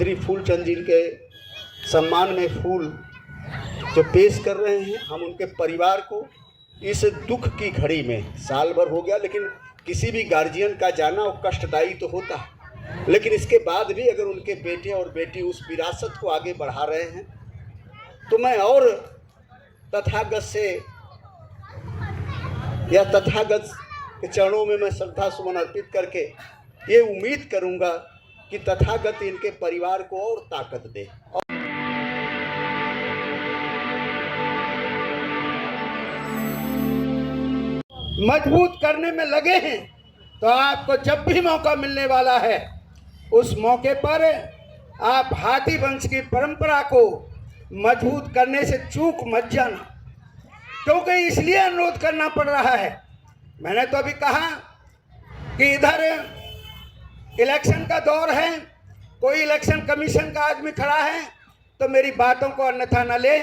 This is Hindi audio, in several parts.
चौधरी फूलचंद जी के सम्मान में फूल जो पेश कर रहे हैं, हम उनके परिवार को इस दुख की घड़ी में, साल भर हो गया, लेकिन किसी भी गार्जियन का जाना वो कष्टदायी तो होता है, लेकिन इसके बाद भी अगर उनके बेटे और बेटी उस विरासत को आगे बढ़ा रहे हैं तो मैं और तथागत से या तथागत के चरणों में मैं श्रद्धा सुमन अर्पित करके ये उम्मीद करूंगा कि तथागत इनके परिवार को और ताकत दे। मजबूत करने में लगे हैं, तो आपको जब भी मौका मिलने वाला है उस मौके पर आप हाथी वंश की परंपरा को मजबूत करने से चूक मत जाना, क्योंकि इसलिए अनुरोध करना पड़ रहा है। मैंने तो अभी कहा कि इधर इलेक्शन का दौर है, कोई इलेक्शन कमीशन का आदमी खड़ा है तो मेरी बातों को अन्यथा न ले।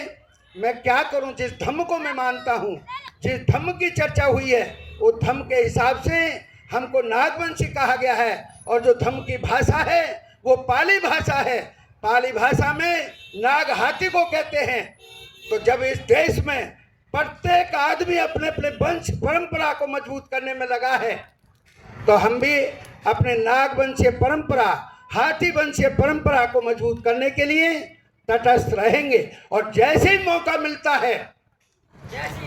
मैं क्या करूं, जिस धर्म को मैं मानता हूं, जिस धर्म की चर्चा हुई है, वो धर्म के हिसाब से हमको नागवंशी कहा गया है, और जो धर्म की भाषा है वो पाली भाषा है। पाली भाषा में नाग हाथी को कहते हैं। तो जब इस देश में प्रत्येक आदमी अपने अपने वंश परंपरा को मजबूत करने में लगा है, तो हम भी अपने नागवंशीय परंपरा, हाथी वंशीय परंपरा को मजबूत करने के लिए तटस्थ रहेंगे। और जैसे ही मौका मिलता है,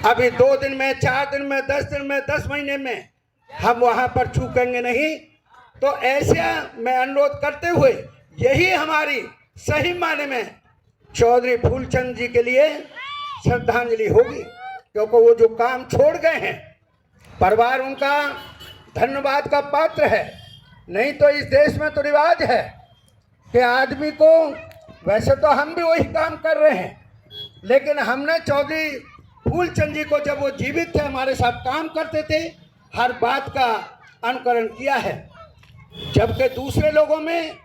अभी 2 दिन में, 4 दिन में, 10 दिन में, 10 महीने में, हम वहां पर चूकेंगे नहीं। तो ऐसा मैं अनुरोध करते हुए, यही हमारी सही माने में चौधरी फूलचंद जी के लिए श्रद्धांजलि होगी, क्योंकि वो जो काम छोड़ गए हैं, परिवार उनका धन्यवाद का पात्र है। नहीं तो इस देश में तो रिवाज है कि आदमी को, वैसे तो हम भी वही काम कर रहे हैं, लेकिन हमने चौधरी फूलचंद जी को, जब वो जीवित थे, हमारे साथ काम करते थे, हर बात का अनुकरण किया है। जबकि दूसरे लोगों में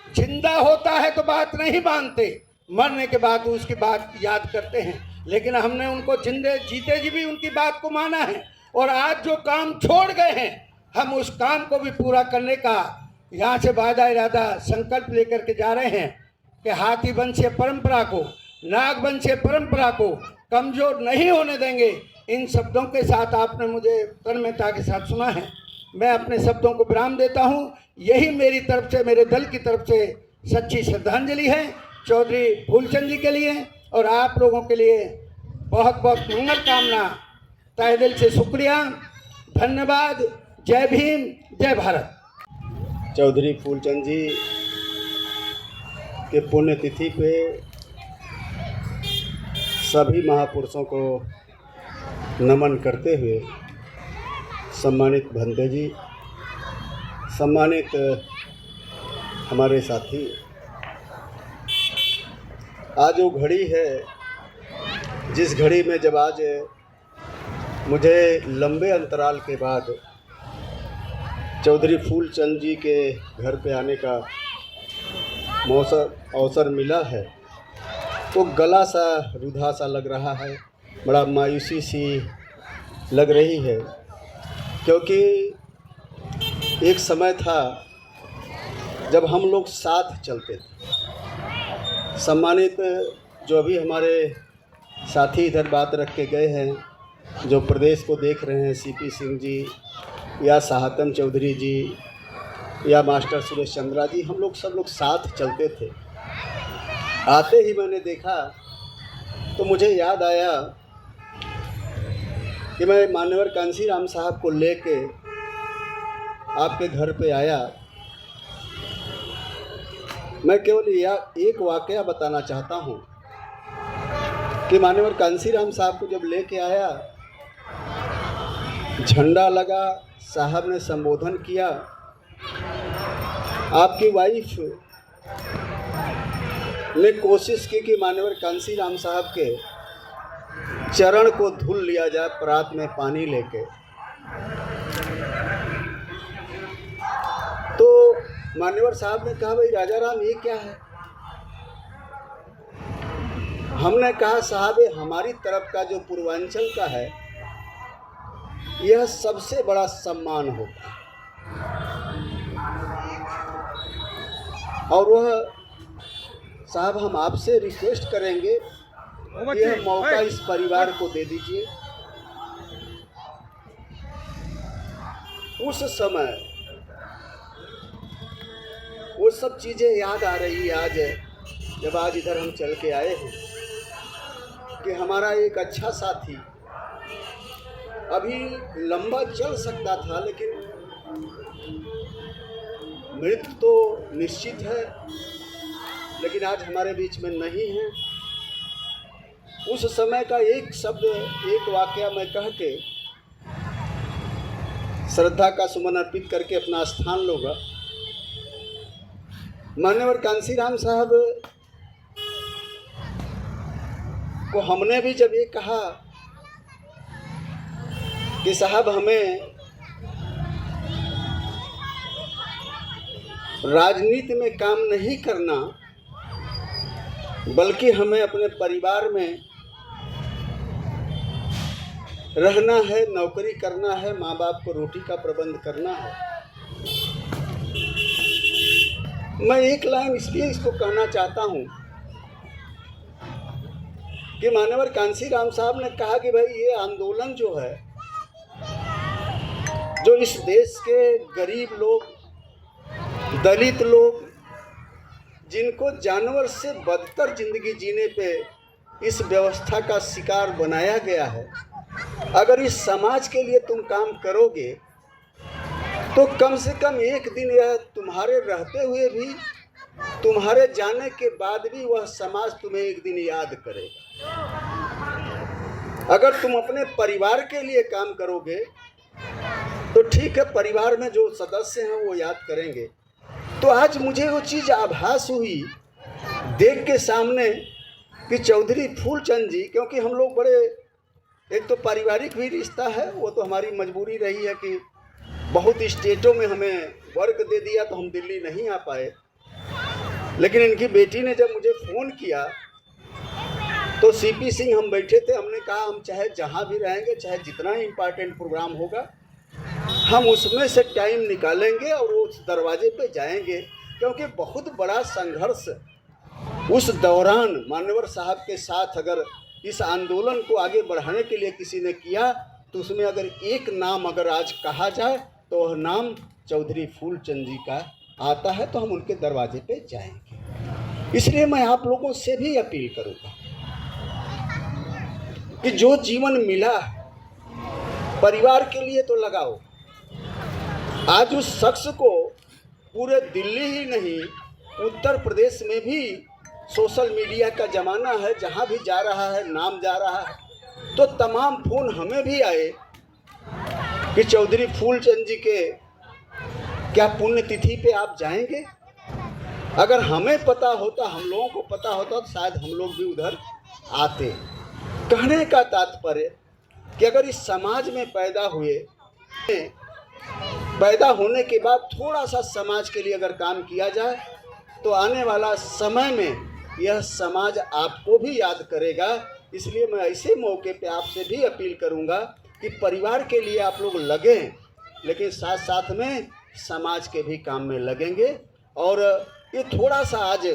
जिंदा होता है तो बात नहीं मानते, मरने के बाद उसकी बात याद करते हैं, लेकिन हमने उनको जिंदे जीते जी भी उनकी बात को माना है। और आज जो काम छोड़ गए हैं, हम उस काम को भी पूरा करने का यहाँ से वादा इरादा संकल्प लेकर के जा रहे हैं कि हाथी वंशीय परंपरा को, नाग वंशीय परंपरा को कमजोर नहीं होने देंगे। इन शब्दों के साथ आपने मुझे तन्मयता के साथ सुना है, मैं अपने शब्दों को विराम देता हूँ। यही मेरी तरफ से, मेरे दल की तरफ से सच्ची श्रद्धांजलि है चौधरी फूलचंद जी के लिए, और आप लोगों के लिए बहुत बहुत मंगल कामना। तहे दिल से शुक्रिया, धन्यवाद। जय भीम, जय भारत। चौधरी फूलचंद जी के पुण्यतिथि पे सभी महापुरुषों को नमन करते हुए, सम्मानित भंते जी, सम्मानित हमारे साथी, आज वो घड़ी है जिस घड़ी में जब आज मुझे लंबे अंतराल के बाद चौधरी फूलचंद जी के घर पे आने का अवसर मिला है, तो गला सा रुधा सा लग रहा है, बड़ा मायूसी सी लग रही है। क्योंकि एक समय था जब हम लोग साथ चलते थे। सम्मानित जो अभी हमारे साथी इधर बात रख के गए हैं, जो प्रदेश को देख रहे हैं, सीपी सिंह जी या साहतम चौधरी जी या मास्टर सुरेश चंद्रा जी, हम लोग सब लोग साथ चलते थे। आते ही मैंने देखा तो मुझे याद आया कि मैं मान्यवर कांशीराम साहब को लेके आपके घर पे आया। मैं केवल एक वाकया बताना चाहता हूँ कि मान्यवर कांशीराम साहब को जब लेके आया, झंडा लगा, साहब ने संबोधन किया, आपकी वाइफ ने कोशिश की कि मान्यवर कांशीराम साहब के चरण को धुल लिया जाए परात में पानी लेके। तो मान्यवर साहब ने कहा, भाई राजा राम ये क्या है? हमने कहा, साहब हमारी तरफ का जो पूर्वांचल का है, यह सबसे बड़ा सम्मान होता है, और वह साहब हम आपसे रिक्वेस्ट करेंगे कि यह मौका इस परिवार को दे दीजिए। उस समय वो सब चीज़ें याद आ रही है आज, जब आज इधर हम चल के आए हैं, कि हमारा एक अच्छा साथी अभी लंबा चल सकता था, लेकिन मृत्यु तो निश्चित है, लेकिन आज हमारे बीच में नहीं है। उस समय का एक शब्द, एक वाकया मैं कह के श्रद्धा का सुमन अर्पित करके अपना स्थान लूँगा। मान्यवर कांसीराम साहब को हमने भी जब ये कहा कि साहब हमें राजनीति में काम नहीं करना, बल्कि हमें अपने परिवार में रहना है, नौकरी करना है, माँ बाप को रोटी का प्रबंध करना है। मैं एक लाइन इसलिए इसको कहना चाहता हूँ कि मान्यवर कांसीराम साहब ने कहा कि भाई ये आंदोलन जो है, जो इस देश के गरीब लोग, दलित लोग, जिनको जानवर से बदतर जिंदगी जीने पे इस व्यवस्था का शिकार बनाया गया है, अगर इस समाज के लिए तुम काम करोगे तो कम से कम एक दिन यह तुम्हारे रहते हुए भी, तुम्हारे जाने के बाद भी वह समाज तुम्हें एक दिन याद करेगा। अगर तुम अपने परिवार के लिए काम करोगे तो ठीक है, परिवार में जो सदस्य हैं वो याद करेंगे। तो आज मुझे वो चीज़ आभास हुई देख के सामने कि चौधरी फूलचंद जी, क्योंकि हम लोग बड़े, एक तो पारिवारिक भी रिश्ता है, वो तो हमारी मजबूरी रही है कि बहुत स्टेटों में हमें वर्क दे दिया तो हम दिल्ली नहीं आ पाए। लेकिन इनकी बेटी ने जब मुझे फ़ोन किया तो सीपी सिंह हम बैठे थे, हमने कहा हम चाहे जहाँ भी रहेंगे, चाहे जितना ही इम्पोर्टेंट प्रोग्राम होगा, हम उसमें से टाइम निकालेंगे और उस दरवाजे पे जाएंगे, क्योंकि बहुत बड़ा संघर्ष उस दौरान मान्यवर साहब के साथ अगर इस आंदोलन को आगे बढ़ाने के लिए किसी ने किया तो उसमें अगर एक नाम अगर आज कहा जाए तो वह नाम चौधरी फूलचंद जी का आता है, तो हम उनके दरवाजे पे जाएंगे। इसलिए मैं आप लोगों से भी अपील करूँगा कि जो जीवन मिला परिवार के लिए तो लगाओ। आज उस शख्स को पूरे दिल्ली ही नहीं, उत्तर प्रदेश में भी सोशल मीडिया का ज़माना है, जहाँ भी जा रहा है नाम जा रहा है, तो तमाम फ़ोन हमें भी आए कि चौधरी फूलचंद जी के क्या पुण्यतिथि पे आप जाएंगे। अगर हमें पता होता, हम लोगों को पता होता, तो शायद हम लोग भी उधर आते। कहने का तात्पर्य कि अगर इस समाज में पैदा हुए, पैदा होने के बाद थोड़ा सा समाज के लिए अगर काम किया जाए तो आने वाला समय में यह समाज आपको भी याद करेगा। इसलिए मैं ऐसे मौके पे आपसे भी अपील करूंगा कि परिवार के लिए आप लोग लगें, लेकिन साथ साथ में समाज के भी काम में लगेंगे। और ये थोड़ा सा आज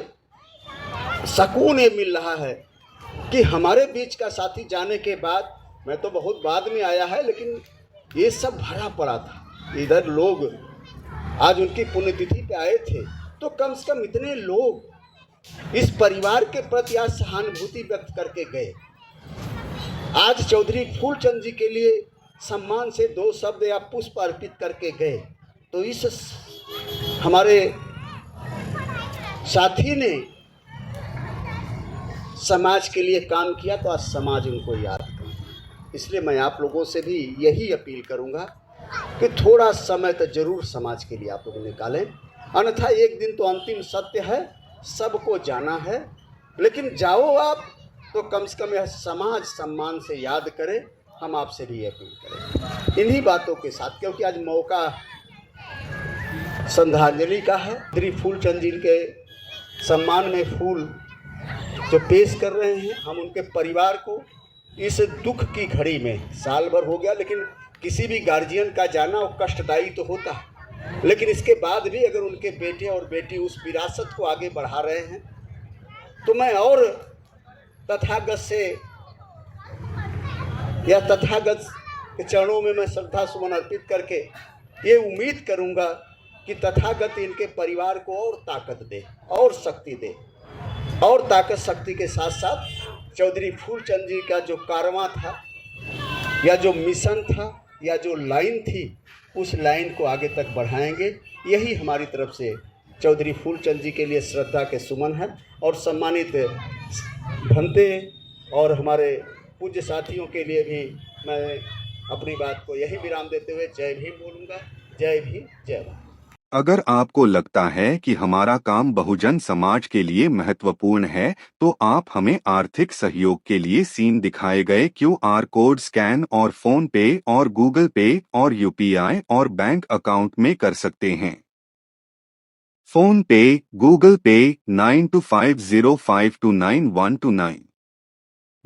सुकून ये मिल रहा है कि हमारे बीच का साथी जाने के बाद, मैं तो बहुत बाद में आया है, लेकिन ये सब भरा पड़ा था। इधर लोग आज उनकी पुण्यतिथि पे आए थे, तो कम से कम इतने लोग इस परिवार के प्रति आज सहानुभूति व्यक्त करके गए। आज चौधरी फूलचंद जी के लिए सम्मान से 2 शब्द या पुष्प अर्पित करके गए। तो इस हमारे साथी ने समाज के लिए काम किया, तो आज समाज उनको याद करे। इसलिए मैं आप लोगों से भी यही अपील करूंगा कि थोड़ा समय तो जरूर समाज के लिए आप लोग निकालें, अन्यथा एक दिन तो अंतिम सत्य है, सबको जाना है। लेकिन जाओ आप तो कम से कम यह समाज सम्मान से याद करे। हम आपसे भी अपील करें इन्हीं बातों के साथ, क्योंकि आज मौका श्रद्धांजलि का है। चौधरी फूलचंद जी के सम्मान में फूल जो पेश कर रहे हैं, हम उनके परिवार को इस दुख की घड़ी में, साल भर हो गया, लेकिन किसी भी गार्जियन का जाना वो कष्टदायी तो होता है, लेकिन इसके बाद भी अगर उनके बेटे और बेटी उस विरासत को आगे बढ़ा रहे हैं तो मैं और तथागत से या तथागत के चरणों में मैं श्रद्धा सुमन अर्पित करके ये उम्मीद करूंगा कि तथागत इनके परिवार को और ताकत दे और शक्ति दे, और ताकत शक्ति के साथ साथ चौधरी फूलचंद जी का जो कारवां था या जो मिशन था या जो लाइन थी, उस लाइन को आगे तक बढ़ाएंगे। यही हमारी तरफ से चौधरी फूलचंद जी के लिए श्रद्धा के सुमन है। और सम्मानित भंते और हमारे पूज्य साथियों के लिए भी मैं अपनी बात को यही विराम देते हुए जय भीम बोलूँगा। जय भीम, जय भारत। अगर आपको लगता है कि हमारा काम बहुजन समाज के लिए महत्वपूर्ण है, तो आप हमें आर्थिक सहयोग के लिए सीन दिखाए गए QR कोड स्कैन और फोन पे और गूगल पे और UPI और बैंक अकाउंट में कर सकते हैं। फोन पे, गूगल पे 9250529129,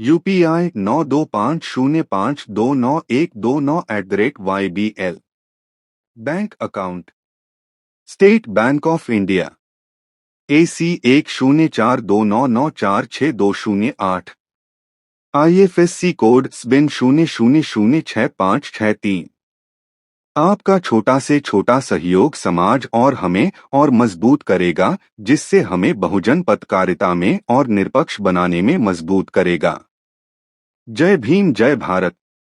UPI 9250529129@YBL। Bank account state bank of India AC 1042994628, IFSC code SBIN 00066563। आपका छोटा से छोटा सहयोग समाज और हमें और मजबूत करेगा, जिससे हमें बहुजन पत्रकारिता में और निष्पक्ष बनाने में मजबूत करेगा। जय भीम, जय भारत।